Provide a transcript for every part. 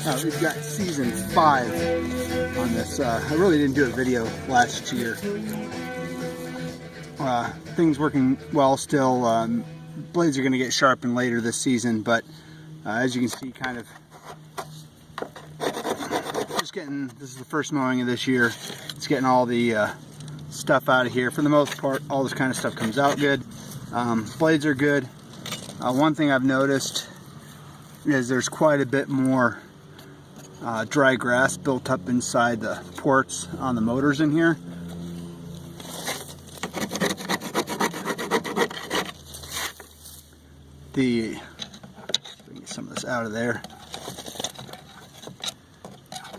Now we've got season 5 on this. I really didn't do a video last year. Things working well still. Blades are going to get sharpened later this season, but as you can see, kind of just getting, this is the first mowing of this year. It's getting all the stuff out of here. For the most part, all this kind of stuff comes out good. Blades are good. One thing I've noticed is there's quite a bit more dry grass built up inside the ports on the motors in here. Get some of this out of there.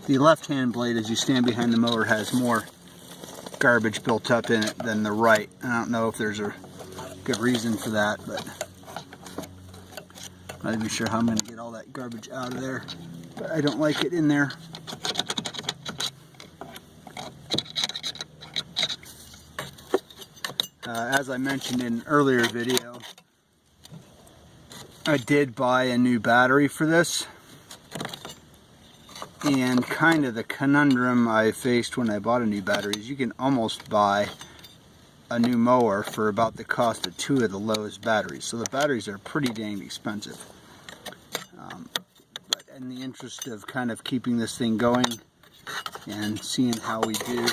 The left-hand blade, as you stand behind the mower, has more garbage built up in it than the right. I don't know if there's a good reason for that, but I'm not even sure how I'm going to get all that garbage out of there. But I don't like it in there. As I mentioned in an earlier video, I did buy a new battery for this, and kind of the conundrum I faced when I bought a new battery is you can almost buy a new mower for about the cost of 2 of the Lowe's batteries. So the batteries are pretty dang expensive. But in the interest of kind of keeping this thing going and seeing how we do,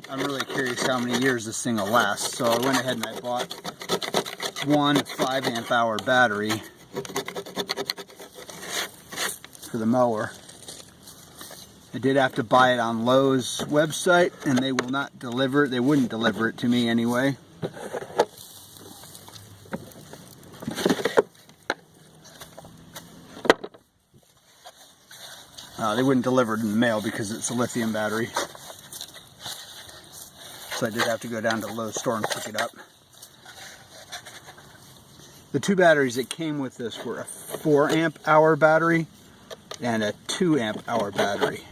I'm really curious how many years this thing will last. So I went ahead and I bought one 5 amp hour battery for the mower. I did have to buy it on Lowe's website, and they will not deliver it. They wouldn't deliver it to me anyway. They wouldn't deliver it in the mail because it's a lithium battery. So I did have to go down to the Lowe's store and pick it up. The 2 batteries that came with this were a 4 amp hour battery and a 2 amp hour battery.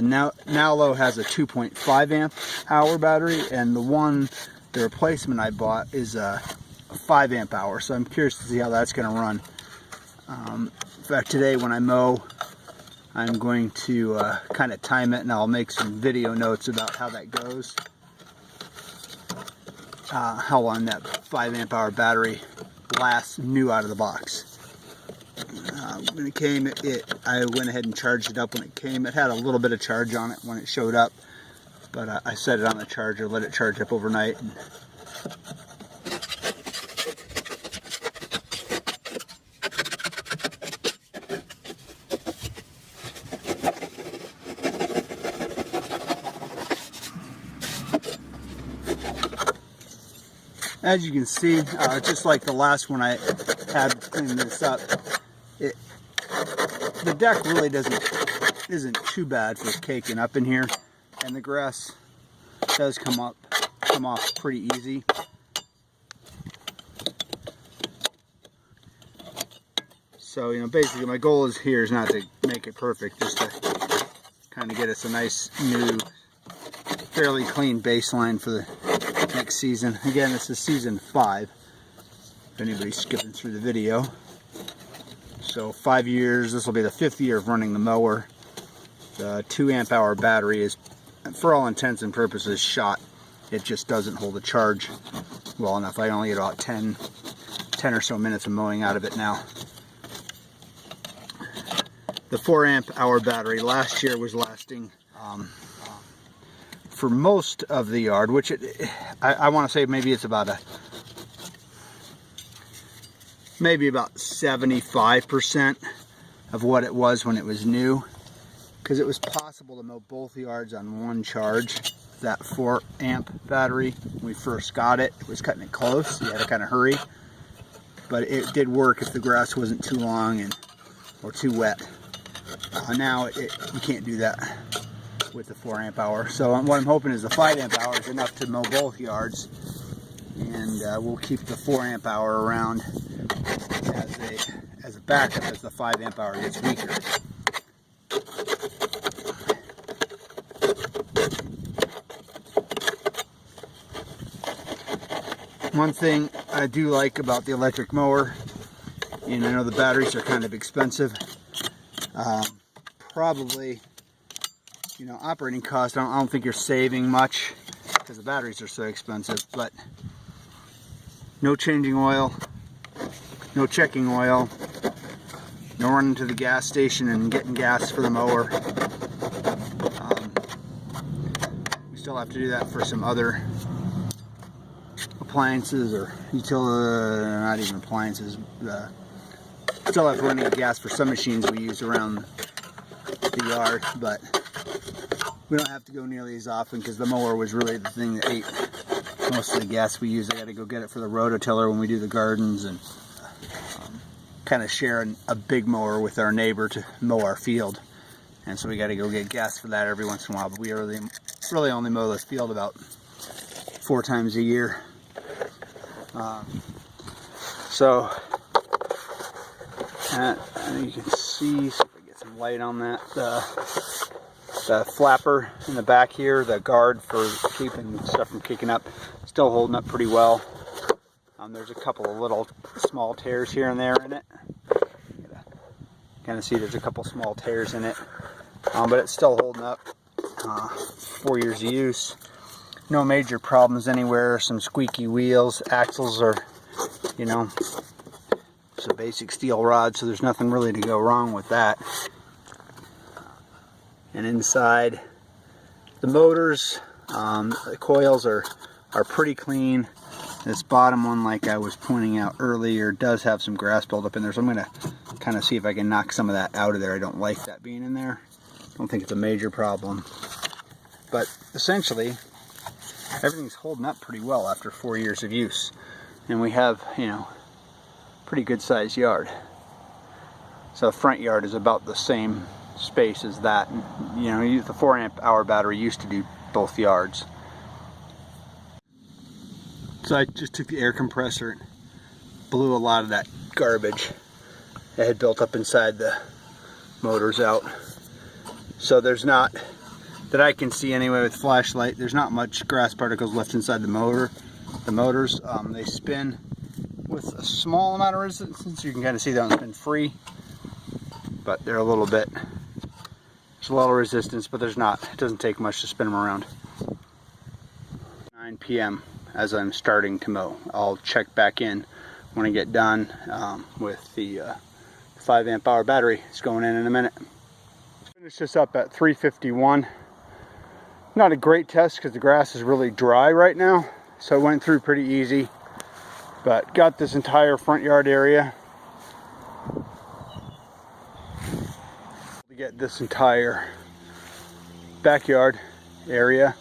Now Lowe has a 2.5 amp hour battery, and the replacement I bought is a 5 amp hour. So I'm curious to see how that's going to run. In fact, today when I mow, I'm going to kind of time it, and I'll make some video notes about how that goes. How long that 5 amp hour battery lasts new out of the box. When it came, I went ahead and charged it up when it came. It had a little bit of charge on it when it showed up, but I set it on the charger, let it charge up overnight. As you can see, just like the last one I had cleaning this up, the deck really isn't too bad for caking up in here, and the grass does come off pretty easy. So, you know, basically my goal is not to make it perfect, just to kind of get us a nice new, fairly clean baseline for the next season. Again, this is season 5, if anybody's skipping through the video. So 5 years, this will be the 5th year of running the mower. The 2 amp hour battery is, for all intents and purposes, shot. It just doesn't hold a charge well enough. I only get about 10 or so minutes of mowing out of it now. The 4 amp hour battery last year was lasting for most of the yard, which I want to say maybe it's about maybe about 75% of what it was when it was new, because it was possible to mow both yards on one charge. That 4 amp battery, when we first got it, it was cutting it close. You had to kind of hurry, but it did work if the grass wasn't too long or too wet. Now you can't do that with the 4 amp hour. So what I'm hoping is the 5 amp hour is enough to mow both yards, and we'll keep the 4 amp hour around as a backup as the 5 amp hour gets weaker. One thing I do like about the electric mower And I know the batteries are kind of expensive. Probably, you know, operating cost, I don't think you're saving much because the batteries are so expensive, but no changing oil, no checking oil, no running to the gas station and getting gas for the mower. We still have to do that for some other appliances or utility, not even appliances. Still have to run gas for some machines we use around the yard, but we don't have to go nearly as often because the mower was really the thing that ate most of the gas we use. I got to go get it for the rototiller when we do the gardens, and kind of share a big mower with our neighbor to mow our field, and so we got to go get gas for that every once in a while. But we really only mow this field about 4 times a year. So you can see, see if I get some light on that. The flapper in the back here, the guard for keeping stuff from kicking up, still holding up pretty well. There's a couple of little small tears here and there in it. Kind of see there's a couple small tears in it, but it's still holding up. 4 years of use. No major problems anywhere. Some squeaky wheels. Axles are, you know, it's a basic steel rod, so there's nothing really to go wrong with that. And inside, the motors, the coils are pretty clean. This bottom one, like I was pointing out earlier, does have some grass buildup in there, so I'm going to kind of see if I can knock some of that out of there. I don't like that being in there. I don't think it's a major problem. But essentially, everything's holding up pretty well after 4 years of use. And we have, you know, pretty good sized yard. So the front yard is about the same space as that. And, you know, the 4 amp hour battery used to do both yards. So I just took the air compressor and blew a lot of that garbage that had built up inside the motors out. So there's not, that I can see anyway with flashlight, there's not much grass particles left inside the motor. The motors, they spin with a small amount of resistance. You can kind of see that one's been free, but they're a little bit, there's a lot of resistance, but there's not, it doesn't take much to spin them around. 9 p.m. as I'm starting to mow. I'll check back in when I get done with the 5 amp hour battery. It's going in a minute. Finish this up at 3:51. Not a great test because the grass is really dry right now, so it went through pretty easy, but got this entire front yard area to get this entire backyard area.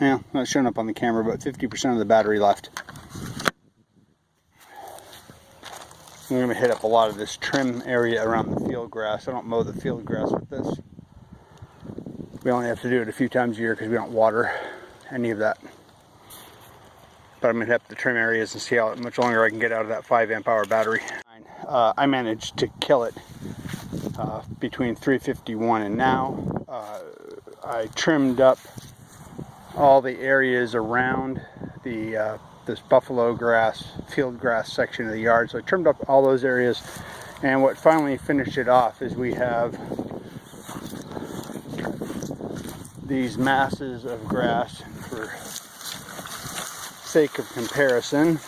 Yeah, not showing up on the camera, but 50% of the battery left. I'm going to hit up a lot of this trim area around the field grass. I don't mow the field grass with this. We only have to do it a few times a year because we don't water any of that. But I'm going to hit up the trim areas and see how much longer I can get out of that 5 amp hour battery. I managed to kill it between 3:51 and now. I trimmed up all the areas around the this buffalo grass, field grass section of the yard. So I trimmed up all those areas, and what finally finished it off is we have these masses of grass. For sake of comparison,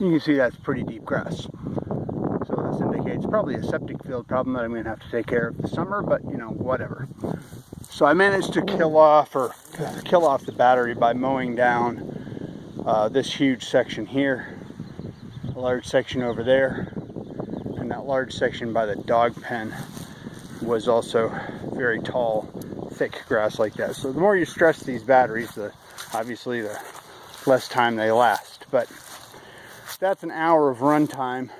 you can see that's pretty deep grass. So this indicates probably a septic field problem that I'm going to have to take care of this summer, but you know, whatever. So I managed to kill off the battery by mowing down this huge section here, a large section over there, and that large section by the dog pen was also very tall, thick grass like that. So the more you stress these batteries, obviously the less time they last. But that's an hour of run time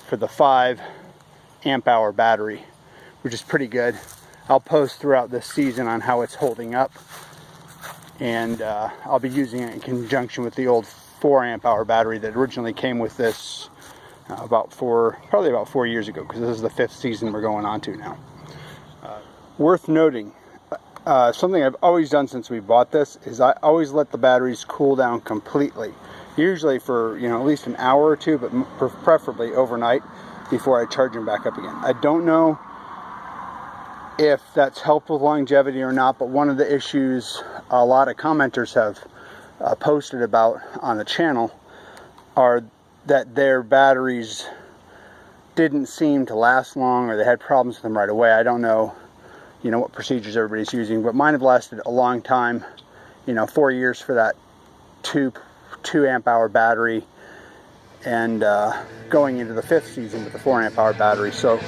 for the 5 amp hour battery, which is pretty good. I'll post throughout this season on how it's holding up, and I'll be using it in conjunction with the old 4 amp hour battery that originally came with this probably about 4 years ago, because this is the 5th season we're going on to now. Worth noting, something I've always done since we bought this is I always let the batteries cool down completely. Usually for, at least an hour or two, but preferably overnight before I charge them back up again. I don't know if that's helped with longevity or not, but one of the issues a lot of commenters have posted about on the channel are that their batteries didn't seem to last long, or they had problems with them right away. I don't know, what procedures everybody's using, but mine have lasted a long time. 4 years for that 2 amp hour battery, and going into the 5th season with the 4 amp hour battery. So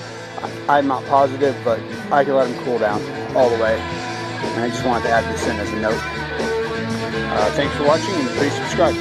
I'm not positive, but I can let them cool down all the way. And I just wanted to add this in as a note. Thanks for watching, and please subscribe.